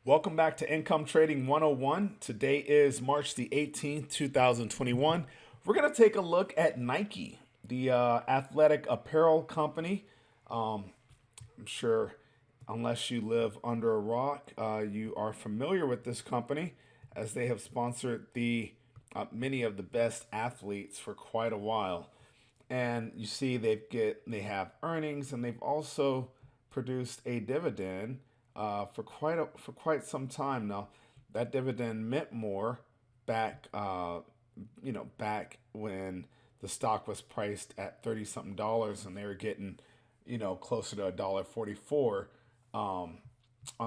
Welcome back to Income Trading 101. Today is March the 18th, 2021. We're going to take a look at Nike, the athletic apparel company. I'm sure, unless you live under a rock, you are familiar with this company as they have sponsored many of the best athletes for quite a while. And you see they have earnings, and they've also produced a dividend for quite some time now. That dividend meant more back back when the stock was priced at 30 something dollars, and they were getting closer to $1.44 on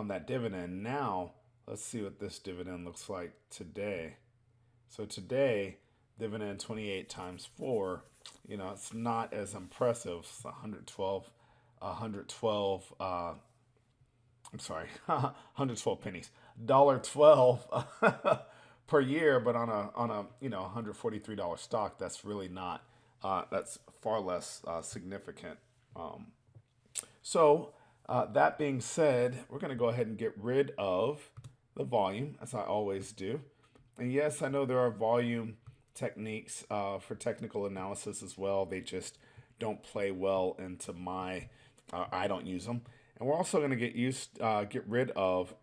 that dividend. Now let's see what this dividend looks like today. So today, dividend 28 times 4, it's not as impressive. It's 112 I'm sorry, 112 pennies, $1.12 per year, but on a $143 stock, that's really not. That's far less significant. Um, that being said, we're going to go ahead and get rid of the volume, as I always do. And yes, I know there are volume techniques for technical analysis as well. They just don't play well into my. I don't use them. And we're also going to get rid of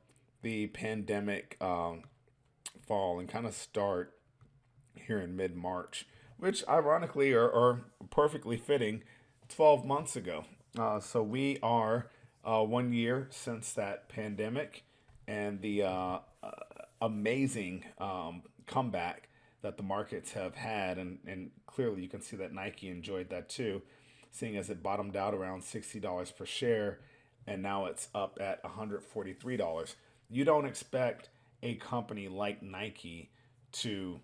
the pandemic fall and kind of start here in mid March, which ironically are perfectly fitting 12 months ago. So we are 1 year since that pandemic and the amazing comeback that the markets have had. And clearly you can see that Nike enjoyed that too, seeing as it bottomed out around $60 per share and now it's up at $143. You don't expect a company like Nike to,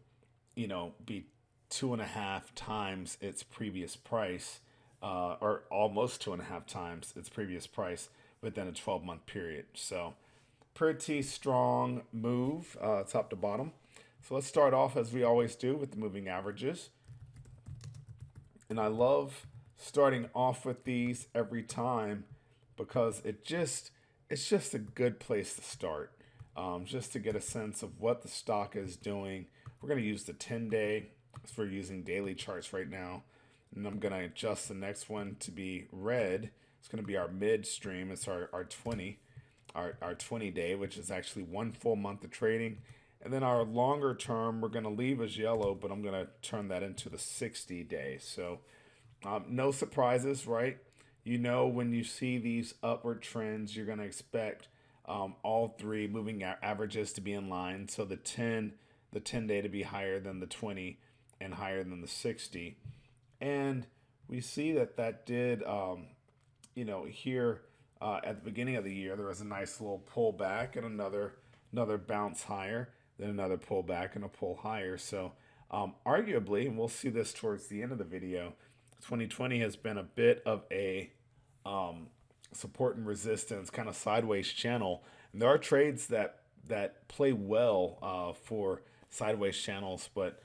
be 2.5 times its previous price, or almost 2.5 times its previous price within a 12-month period. So, pretty strong move, top to bottom. So let's start off as we always do with the moving averages. And I love starting off with these every time because it's just a good place to start, just to get a sense of what the stock is doing. We're going to use the 10-day. So we're using daily charts right now, and I'm going to adjust the next one to be red. It's going to be our midstream. It's our 20 day, which is actually 1 full month of trading. And then our longer term, we're going to leave as yellow, but I'm going to turn that into the 60 day. So no surprises, right? When you see these upward trends, you're going to expect all three moving averages to be in line. So the 10 day to be higher than the 20 and higher than the 60. And we see that did, here at the beginning of the year, there was a nice little pullback and another bounce higher, then another pullback and a pull higher. So arguably, and we'll see this towards the end of the video, 2020 has been a bit of a support and resistance kind of sideways channel. And there are trades that play well for sideways channels, but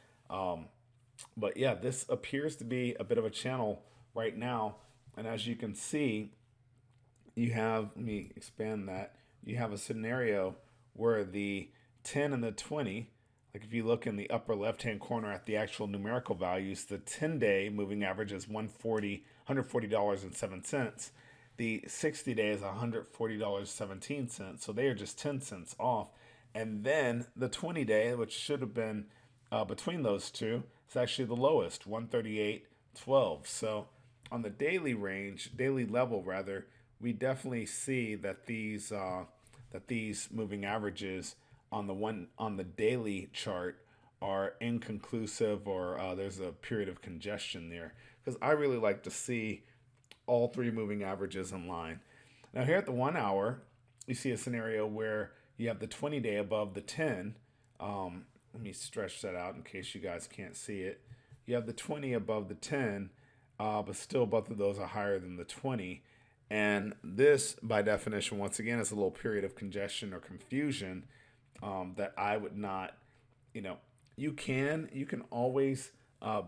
yeah, this appears to be a bit of a channel right now. And as you can see, let me expand that. You have a scenario where the 10 and the 20, like if you look in the upper left-hand corner at the actual numerical values, the 10-day moving average is $140.07. The 60-day is $140.17. So they are just 10 cents off. And then the 20-day, which should have been between those two, is actually the lowest, 138.12. So on the daily level rather, we definitely see that these moving averages on the daily chart are inconclusive, or there's a period of congestion there, because I really like to see all three moving averages in line. Now here at the 1 hour, you see a scenario where you have the 20-day above the 10. Let me stretch that out in case you guys can't see it. You have the 20 above the 10, but still both of those are higher than the 20. And this, by definition, once again, is a little period of congestion or confusion that I would not, you can always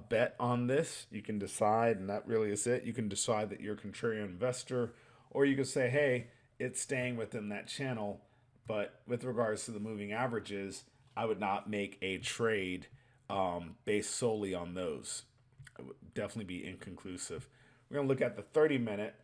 bet on this. You can decide, and that really is it. You can decide that you're a contrarian investor, or you can say, hey, it's staying within that channel. But with regards to the moving averages, I would not make a trade based solely on those. It would definitely be inconclusive. We're going to look at the 30-minute.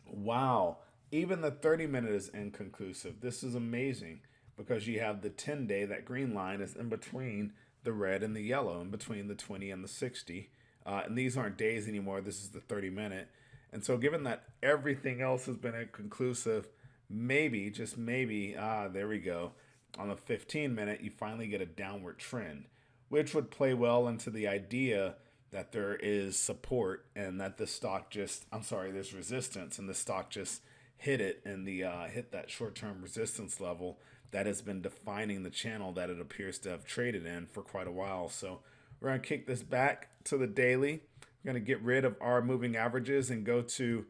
Wow, even the 30-minute is inconclusive. This is amazing because you have the 10-day, that green line is in between the red and the yellow, in between the 20 and the 60. And these aren't days anymore. This is the 30-minute. And so given that everything else has been inconclusive, maybe, just maybe, there we go. On the 15-minute, you finally get a downward trend, which would play well into the idea that there is support and that the stock just, I'm sorry, there's resistance and the stock just hit it and the hit that short-term resistance level that has been defining the channel that it appears to have traded in for quite a while. So we're going to kick this back to the daily. We're going to get rid of our moving averages and go to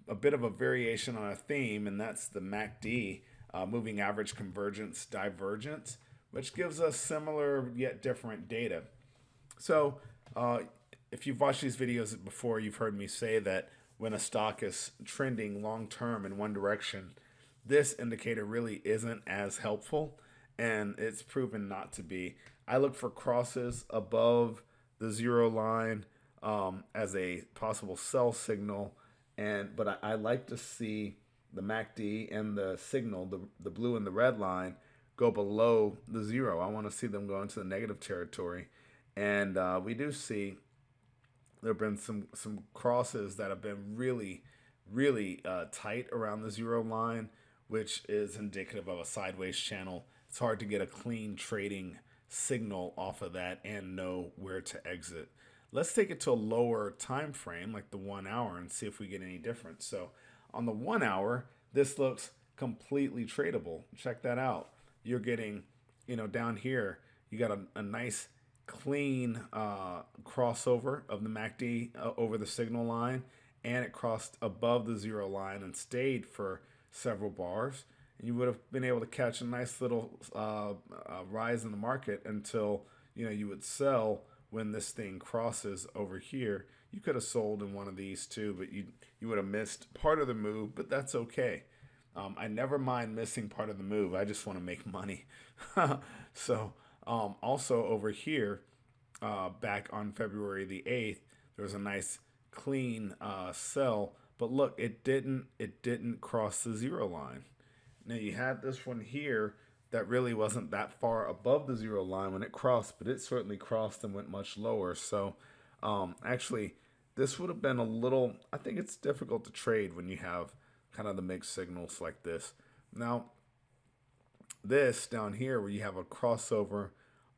a bit of a variation on a theme, and that's the MACD, moving average convergence divergence, which gives us similar yet different data. So if you've watched these videos before, you've heard me say that when a stock is trending long-term in one direction, this indicator really isn't as helpful, and it's proven not to be. I look for crosses above the zero line as a possible sell signal, but I like to see the MACD and the signal, the blue and the red line, go below the zero. I want to see them go into the negative territory, and we do see there have been some crosses that have been really tight around the zero line, which is indicative of a sideways channel. It's hard to get a clean trading signal off of that and know where to exit. Let's take it to a lower time frame, like the 1 hour, and see if we get any difference. So on the 1 hour, this looks completely tradable. Check that out. You're getting, down here, you got a nice clean crossover of the MACD over the signal line, and it crossed above the zero line and stayed for several bars. And you would have been able to catch a nice little rise in the market until you would sell when this thing crosses over here. You could have sold in one of these too, but you would have missed part of the move, but that's okay. I never mind missing part of the move. I just want to make money. So also over here, back on February the 8th, there was a nice clean sell, but look, it didn't cross the zero line. Now you had this one here that really wasn't that far above the zero line when it crossed, but it certainly crossed and went much lower. So actually, this would have been a little, I think it's difficult to trade when you have kind of the mixed signals like this. Now, this down here where you have a crossover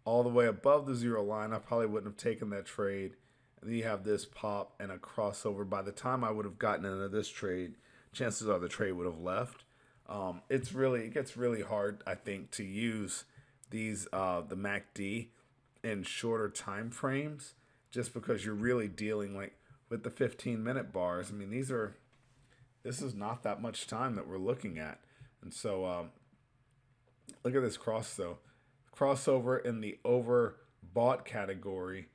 all the way above the zero line, I probably wouldn't have taken that trade. And then you have this pop and a crossover. By the time I would have gotten into this trade, chances are the trade would have left. It gets really hard, I think, to use these the MACD in shorter time frames, just because you're really dealing like with the 15-minute bars. I mean, this is not that much time that we're looking at, and so look at this cross though, crossover in the overbought category,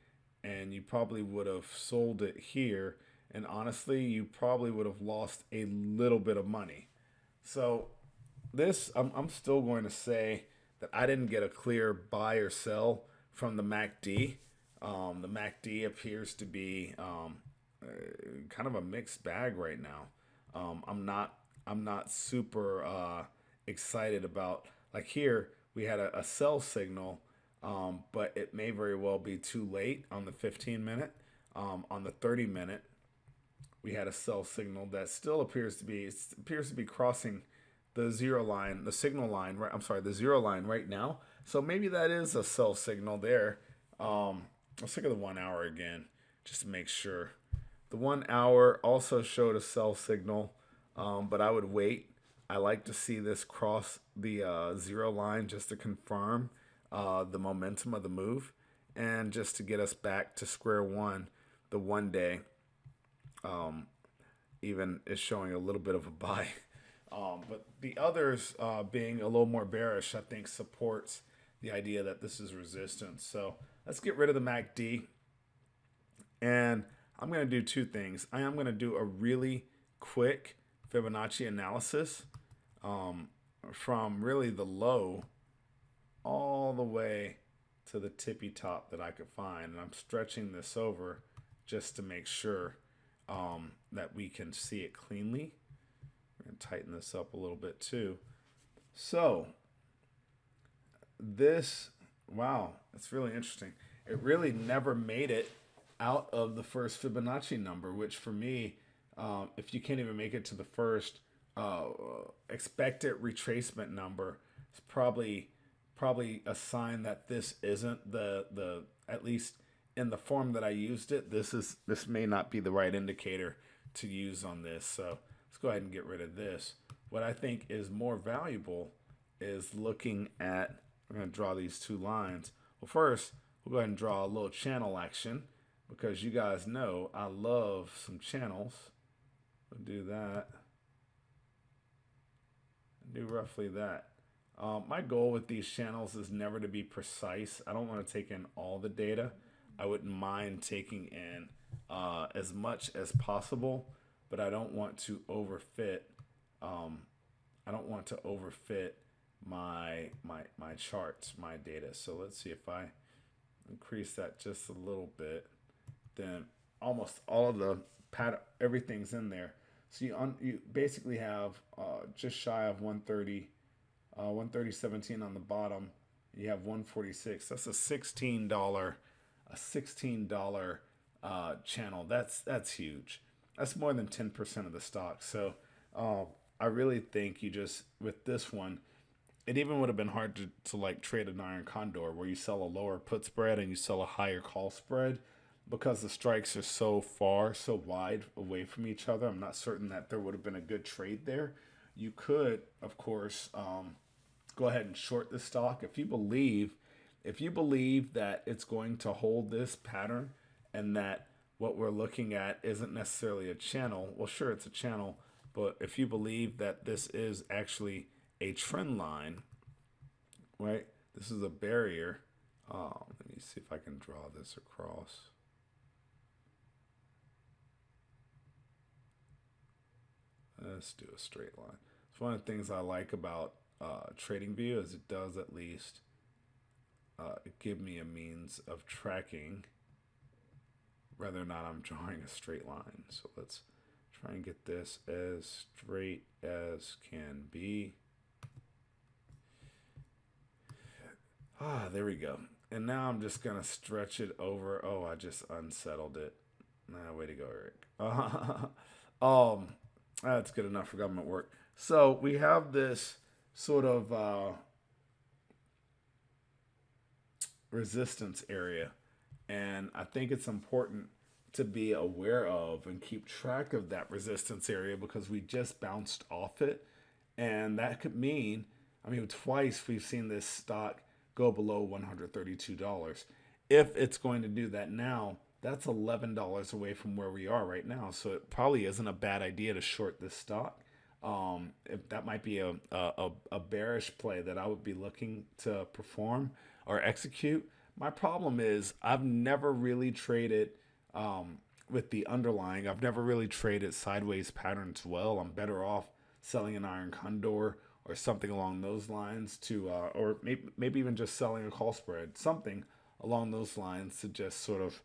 and you probably would have sold it here, and honestly, you probably would have lost a little bit of money. So this, I'm still going to say that I didn't get a clear buy or sell from the MACD. The MACD appears to be kind of a mixed bag right now. I'm not super excited about, like here we had a sell signal, but it may very well be too late on the 15-minute. On the 30-minute, we had a sell signal that still appears to be crossing the zero line, the signal line, right? I'm sorry, the zero line right now. So maybe that is a sell signal there. Let's look at the 1 hour again, just to make sure. The 1 hour also showed a sell signal, but I would wait. I like to see this cross the zero line just to confirm the momentum of the move, and just to get us back to square one. The 1 day even is showing a little bit of a buy. But the others being a little more bearish, I think supports the idea that this is resistance. So let's get rid of the MACD. And I'm going to do two things. I am going to do a really quick Fibonacci analysis. from really the low all the way to the tippy top that I could find. And I'm stretching this over just to make sure that we can see it cleanly. We're going to tighten this up a little bit too. So this, wow, it's really interesting. It really never made it out of the first Fibonacci number, which for me, if you can't even make it to the first expected retracement number, it's probably a sign that this isn't the at least in the form that I used it. This may not be the right indicator to use on this. So let's go ahead and get rid of this. What I think is more valuable is looking at, I'm going to draw these two lines. Well, first, we'll go ahead and draw a little channel action because you guys know I love some channels. We'll do that. Do roughly that. My goal with these channels is never to be precise. I don't want to take in all the data. I wouldn't mind taking in as much as possible, but I don't want to overfit. I don't want to overfit my charts, my data. So let's see if I increase that just a little bit, then almost all of the pattern, everything's in there. So you basically have just shy of 130, 130.17 on the bottom. You have 146. That's a $16 channel. That's huge. That's more than 10% of the stock. So I really think you just, with this one, it even would have been hard to like trade an iron condor where you sell a lower put spread and you sell a higher call spread, because the strikes are so wide away from each other. I'm not certain that there would have been a good trade there. You could, of course, go ahead and short the stock if you believe that it's going to hold this pattern and that what we're looking at isn't necessarily a channel. Well, sure, it's a channel, but if you believe that this is actually a trend line, right? This is a barrier. Let me see if I can draw this across. Let's do a straight line. It's one of the things I like about TradingView is it does at least give me a means of tracking whether or not I'm drawing a straight line. So let's try and get this as straight as can be. There we go. And now I'm just going to stretch it over. Oh, I just unsettled it. Nah, way to go, Eric. That's good enough for government work. So we have this sort of resistance area. And I think it's important to be aware of and keep track of that resistance area because we just bounced off it. And that could mean, twice we've seen this stock go below $132. If it's going to do that now, that's $11 away from where we are right now. So it probably isn't a bad idea to short this stock. If that might be a bearish play that I would be looking to perform or execute. My problem is I've never really traded with the underlying. I've never really traded sideways patterns well. I'm better off selling an iron condor or something along those lines to, or maybe even just selling a call spread, something along those lines to just sort of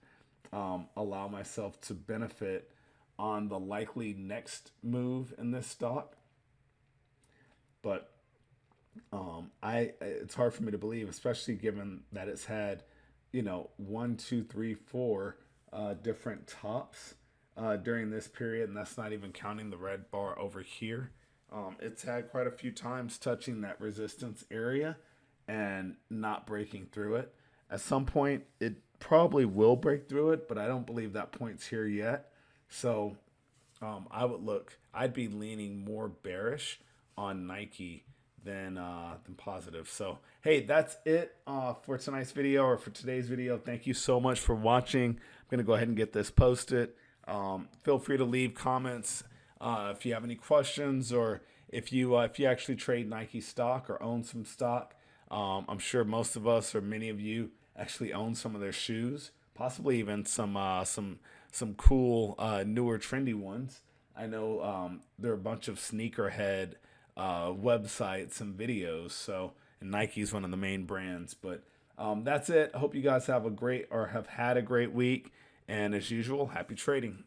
allow myself to benefit on the likely next move in this stock. But it's hard for me to believe, especially given that it's had, 1, 2, 3, 4 different tops during this period, and that's not even counting the red bar over here. It's had quite a few times touching that resistance area and not breaking through it. At some point, it probably will break through it, but I don't believe that point's here yet. So I'd be leaning more bearish on Nike than positive. So, hey, that's it for tonight's video or for today's video. Thank you so much for watching. I'm going to go ahead and get this posted. Feel free to leave comments if you have any questions or if you actually trade Nike stock or own some stock. I'm sure most of us or many of you actually own some of their shoes, possibly even some cool newer trendy ones. I know there are a bunch of sneakerhead websites and videos. So, and Nike's one of the main brands. But that's it. I hope you guys have a great or have had a great week. And as usual, happy trading.